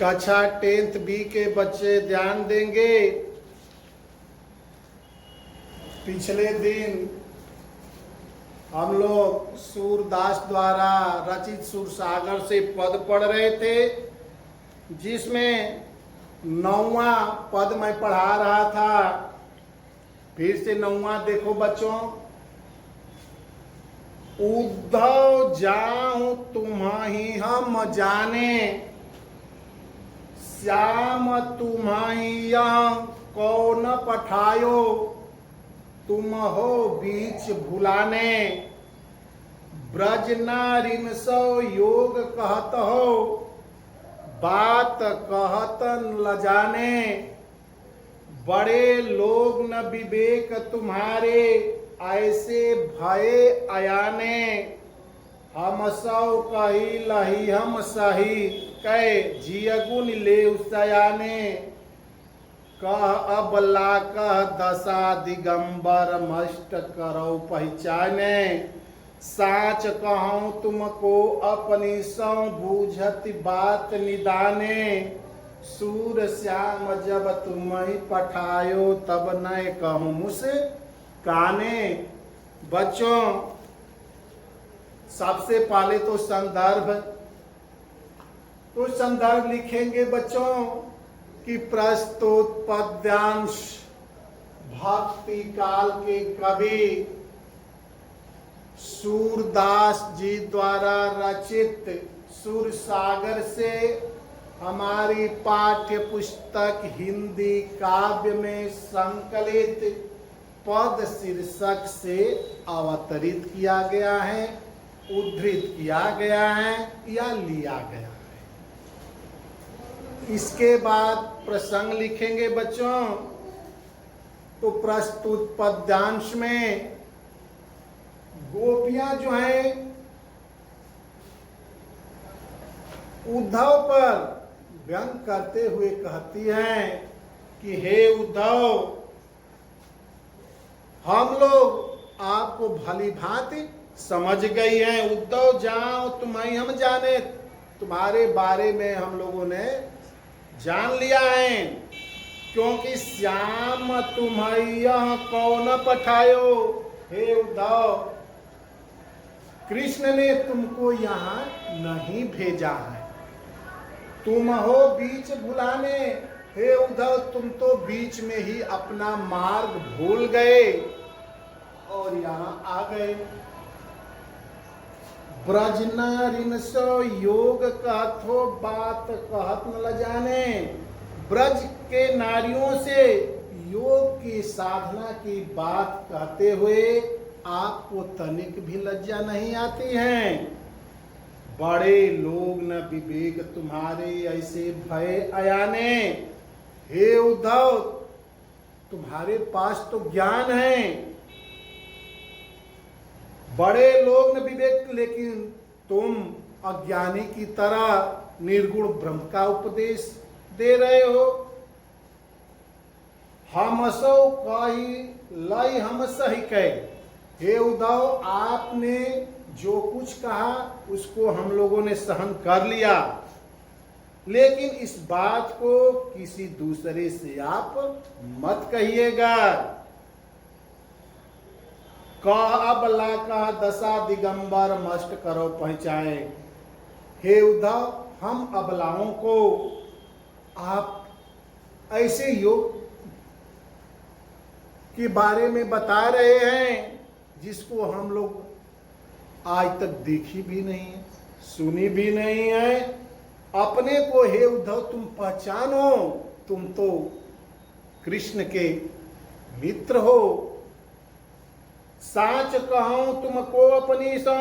कक्षा 10th B के बच्चे ध्यान देंगे। पिछले दिन हम लोग सूरदास द्वारा रचित सूरसागर से पद पढ़ रहे थे, जिसमें 9वां पद मैं पढ़ा रहा था। फिर से 9वां देखो बच्चों। उद्धव जाऊं तुम्हारी हम जाने, श्याम तुम्हारी कौन पठायो, तुम हो बीच भुलाने। ब्रज नारिन सो योग कहत हो, बात कहत न जाने। बड़े लोग न विवेक तुम्हारे, ऐसे भय अयाने। हम सौ कही लही हम सही, कै जियगुन ले सयाने। कह अबला कह दशा दिगंबर, मष्ट करो पहचाने। साच कहूँ तुमको अपनी सौ, बूझत बात निदाने। सूर श्याम जब तुम ही पठायो, तब न कहूँ मुस्काने। बच्चों, सबसे पहले तो संदर्भ लिखेंगे बच्चों कि प्रस्तुत पद्यांश भक्ति काल के कवि सूरदास जी द्वारा रचित सूरसागर से हमारी पाठ्य पुस्तक हिंदी काव्य में संकलित पद शीर्षक से अवतरित किया गया है, उद्धृत किया गया है या लिया गया है। इसके बाद प्रसंग लिखेंगे बच्चों। तो प्रस्तुत पद्यांश में गोपियां जो हैं उद्धव पर व्यंग करते हुए कहती हैं कि हे उद्धव, हम लोग आपको भली भांति समझ गई हैं। उद्धव जाओ तुम्हें हम जाने, तुम्हारे बारे में हम लोगों ने जान लिया है। क्योंकि श्याम तुम्हें कौन पठायो, हे उद्धव, कृष्ण ने तुमको यहाँ नहीं भेजा है। तुम हो बीच भुलाने, हे उद्धव, तुम तो बीच में ही अपना मार्ग भूल गए और यहाँ आ गए। ब्रज नारिन सो योग कथो, बात कहत न जाने। ब्रज के नारियों से योग की साधना की बात कहते हुए आपको तनिक भी लज्जा नहीं आती है। बड़े लोग न विवेक तुम्हारे, ऐसे भय अयाने। हे उद्धव, तुम्हारे पास तो ज्ञान है, बड़े लोग न विवेक, लेकिन तुम अज्ञानी की तरह निर्गुण ब्रह्म का उपदेश दे रहे हो। हम सो कही लई हम सही कह। हे उद्धव, आपने जो कुछ कहा उसको हम लोगों ने सहन कर लिया, लेकिन इस बात को किसी दूसरे से आप मत कहिएगा। कह अबला कह दशा दिगंबर, मष्ट करो पहचाए। हे उद्धव, हम अबलाओं को आप ऐसे योग के बारे में बता रहे हैं जिसको हम लोग आज तक देखी भी नहीं है, सुनी भी नहीं है। अपने को हे उद्धव तुम पहचानो, तुम तो कृष्ण के मित्र हो। साच कहूं तुमको अपनी सौ।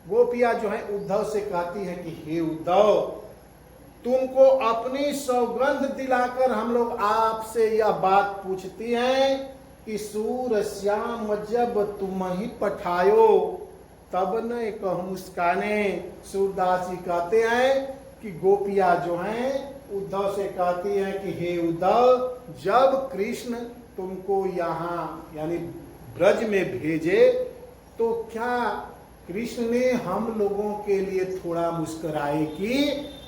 गोपिया जो है उद्धव से कहती है कि हे उद्धव, तुमको अपनी सौगंध दिलाकर हम लोग आपसे यह बात पूछती हैं कि सूर श्याम जब तुम ही पठायो, तब न कहूं मुस्काने। सूरदास जी कहते हैं कि गोपिया जो हैं उद्धव से कहती हैं कि हे उद्धव, जब कृष्ण तुमको यहाँ यानी ब्रज में भेजे तो क्या कृष्ण ने हम लोगों के लिए थोड़ा मुस्कुराए कि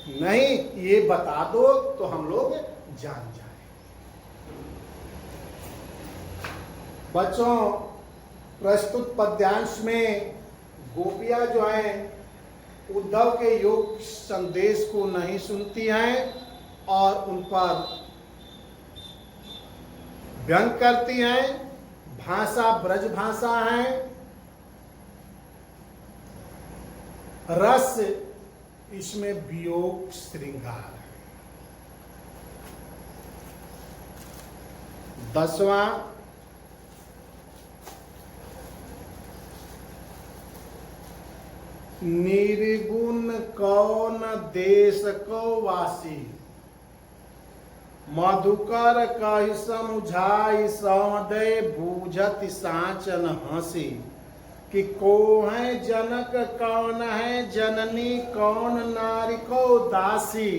नहीं, ये बता दो तो हम लोग जान जाए। बच्चों, प्रस्तुत पद्यांश में गोपियां जो हैं उद्धव के योग संदेश को नहीं सुनती हैं और उन पर व्यंग करती हैं। भाषा ब्रज भाषा है। रस इसमें वियोग श्रृंगार है। 10वां, निर्गुण कौन देश को वासी, मधुकर कहि समुझाई सौदय बूझत साचन हंसी। कि को है जनक कौन है जननी, कौन नारी को दासी,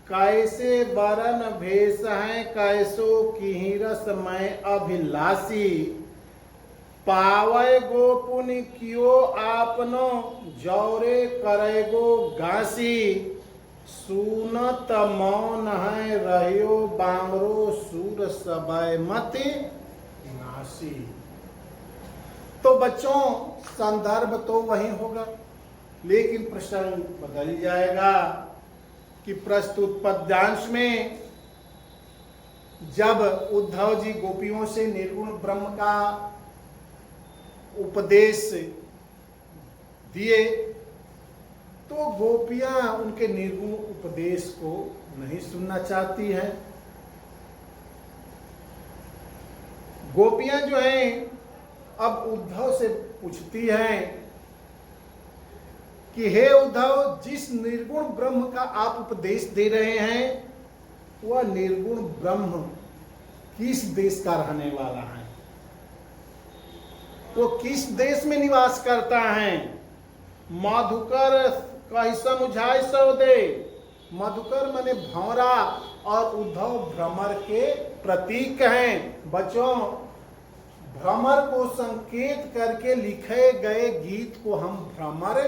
कैसे बरन भेष है कैसो की रस मैं अभिलाषी। पावै गो पुनि कियो आपनो, जौरे करे गो गासी। सुनत मौन है रहियो बांगरो, सूर सबय मति नासी। तो बच्चों, संदर्भ तो वही होगा, लेकिन प्रसंग बदल जाएगा कि प्रस्तुत पद्यांश में जब उद्धव जी गोपियों से निर्गुण ब्रह्म का उपदेश दिए तो गोपियां उनके निर्गुण उपदेश को नहीं सुनना चाहती हैं। गोपियां जो हैं अब उद्धव से पूछती हैं कि हे उद्धव, जिस निर्गुण ब्रह्म का आप उपदेश दे रहे हैं वह निर्गुण ब्रह्म किस देश का रहने वाला है, वो किस देश में निवास करता है। मधुकर कहि समुझाई सौदे, मधुकर माने भौरा और उद्धव भ्रमर के प्रतीक हैं। बच्चों, भ्रमर को संकेत करके लिखे गए गीत को हम भ्रमर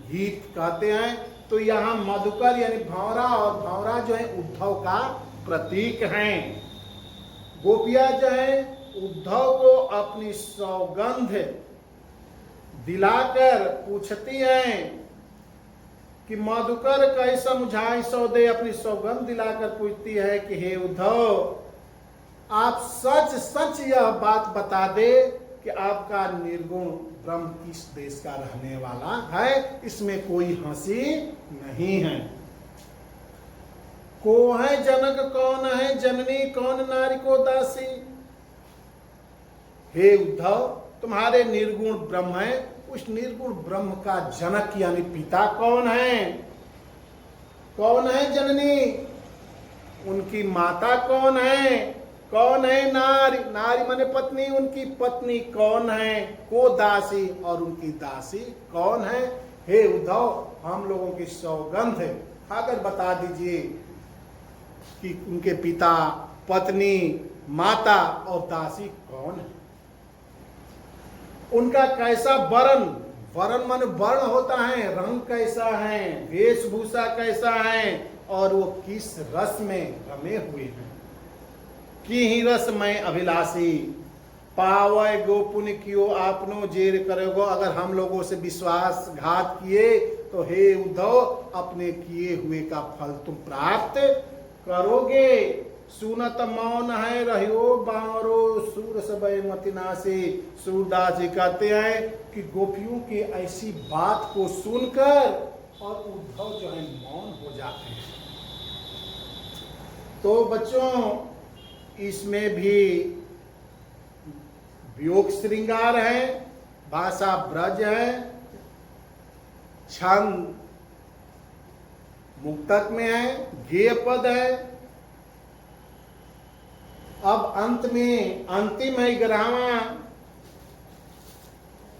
गीत कहते हैं। तो यहाँ मधुकर यानी भौरा और भौरा जो है उद्धव का प्रतीक हैं। गोपियां जो है उद्धव को अपनी सौगंध दिलाकर पूछती हैं कि मधुकर कहि समुझाई सौदे, अपनी सौगंध दिलाकर पूछती है कि हे उद्धव, आप सच सच यह बात बता दे कि आपका निर्गुण ब्रह्म किस देश का रहने वाला है, इसमें कोई हंसी नहीं है। को है जनक कौन है जननी, कौन नारी को दासी। हे उद्धव, तुम्हारे निर्गुण ब्रह्म है, उस निर्गुण ब्रह्म का जनक यानी पिता कौन है, कौन है जननी, उनकी माता कौन है, कौन है नारी, नारी माने पत्नी, उनकी पत्नी कौन है, को दासी और उनकी दासी कौन है। हे उद्धव, हम लोगों की सौगंध है, अगर बता दीजिए कि उनके पिता, पत्नी, माता और दासी कौन है, उनका कैसा वर्ण, वर्ण माने वर्ण होता है, रंग कैसा है, वेशभूषा कैसा है और वो किस रस में रमे हुए हैं। की ही रस में अभिलाषी, पावय गो पुण्य कियो आपनो जेर करोगो। अगर हम लोगों से विश्वासघात किए तो हे उद्धव, अपने किए हुए का फल तुम प्राप्त करोगे। सुनत मौन है रहियो बांरो, सूर सबय मति नासे। सूरदास जी कहते हैं कि गोपियों की ऐसी बात को सुनकर और उद्धव जो है मौन हो जाते हैं। तो बच्चों, इसमें भी वियोग श्रृंगार है, भाषा ब्रज है, छंद मुक्तक में है, गेय पद है। अब अंत में अंतिम है 11वां,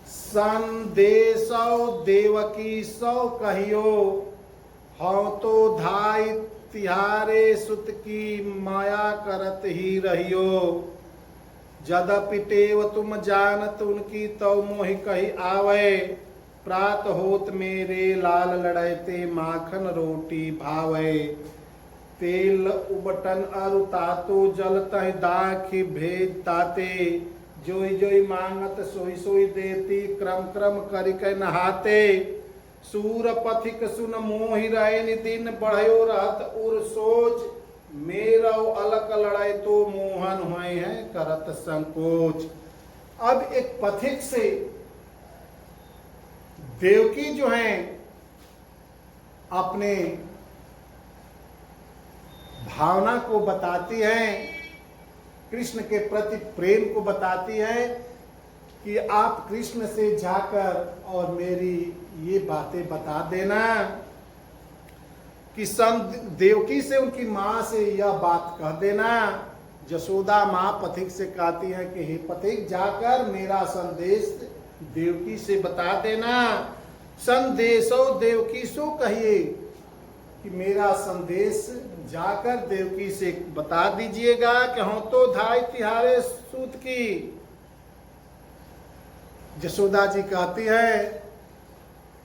संदेशो देवकी सौ कहियो, हौ तो धाई तिहारे सुत की माया करत ही रहियो। जदपि टेव तुम जानत उनकी तो मोहि कही आवे, प्रात होत मेरे लाल लड़ैते माखन रोटी भावै तेल उबटन अरु तातो जल तहि दाखि भेद ताते जोई जोई मांगत सोई सोई देती क्रम क्रम करिकै नहाते सूर पथिक सुन मोहि रहे दिन बढ़यो रहत उर सोच मेरा अलक लड़ाई तो मोहन हुए हैं करत संकोच। अब एक पथिक से देवकी जो हैं अपने भावना को बताती हैं, कृष्ण के प्रति प्रेम को बताती है कि आप कृष्ण से जाकर और मेरी ये बातें बता देना कि देवकी से उनकी माँ से यह बात कह देना। जसोदा माँ पथिक से कहती है कि हे पथिक जाकर मेरा संदेश देवकी से बता देना। संदेशो देवकी सो कहिए कि मेरा संदेश जाकर देवकी से बता दीजिएगा कि हम तो धाई तिहारे सूत की। जसोदा जी कहती है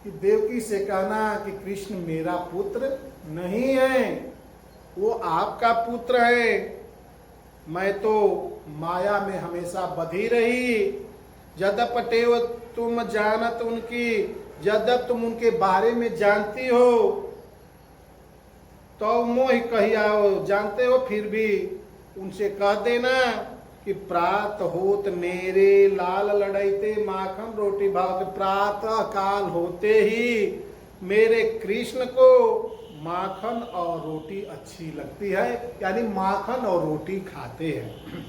कि देवकी से कहना कि कृष्ण मेरा पुत्र नहीं है, वो आपका पुत्र है। मैं तो माया में हमेशा बधी रही। यद्यपि तुम जानत उनकी, यद्यपि तुम उनके बारे में जानती हो तो मोह कहिया हो, जानते हो फिर भी उनसे कह देना कि प्रात होत मेरे लाल लड़ैते माखन रोटी भाव के प्रातः काल होते ही मेरे कृष्ण को माखन और रोटी अच्छी लगती है, यानी माखन और रोटी खाते हैं।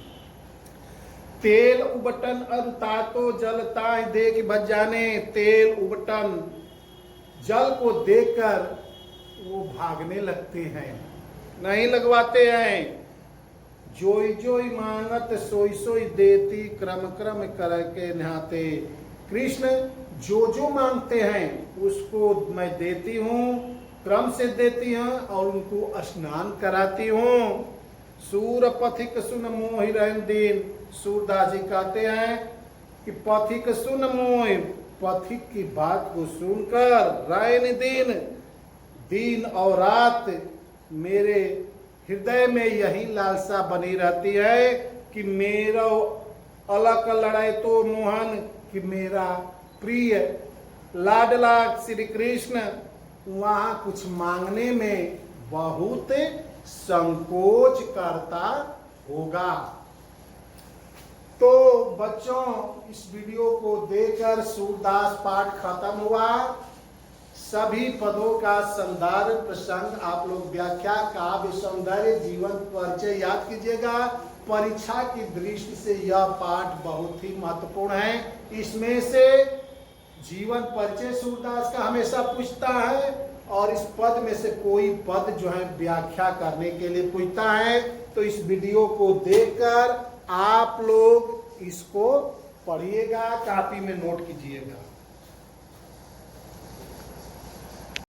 तेल उबटन अरुता तो जलता देख बच जाने, तेल उबटन जल को देखकर वो भागने लगते हैं, नहीं लगवाते हैं। जोई जोई मांगत सोई सोई देती क्रम क्रम करके नहाते। कृष्ण जो जो मांगते हैं उसको मैं देती हूँ, क्रम से देती हूँ और उनको स्नान कराती हूँ। सूर पथिक सुन मोहि रहन दिन, सूरदास जी कहते हैं कि पथिक सुन मोहि, पथिक की बात को सुनकर रहन दिन, दिन और रात मेरे हृदय में यही लालसा बनी रहती है कि मेरा अलग लड़ाई तो मोहन, कि मेरा प्रिय लाडला श्री कृष्ण वहाँ कुछ मांगने में बहुत संकोच करता होगा। तो बच्चों इस वीडियो को देखकर सूरदास पाठ खत्म हुआ। सभी पदों का संदर्भ प्रसंग आप लोग व्याख्या काव्य सौंदर्य जीवन परिचय याद कीजिएगा। परीक्षा की दृष्टि से यह पाठ बहुत ही महत्वपूर्ण है। इसमें से जीवन परिचय सूरदास का हमेशा पूछता है और इस पद में से कोई पद जो है व्याख्या करने के लिए पूछता है। तो इस वीडियो को देखकर आप लोग इसको पढ़िएगा, कॉपी में नोट कीजिएगा।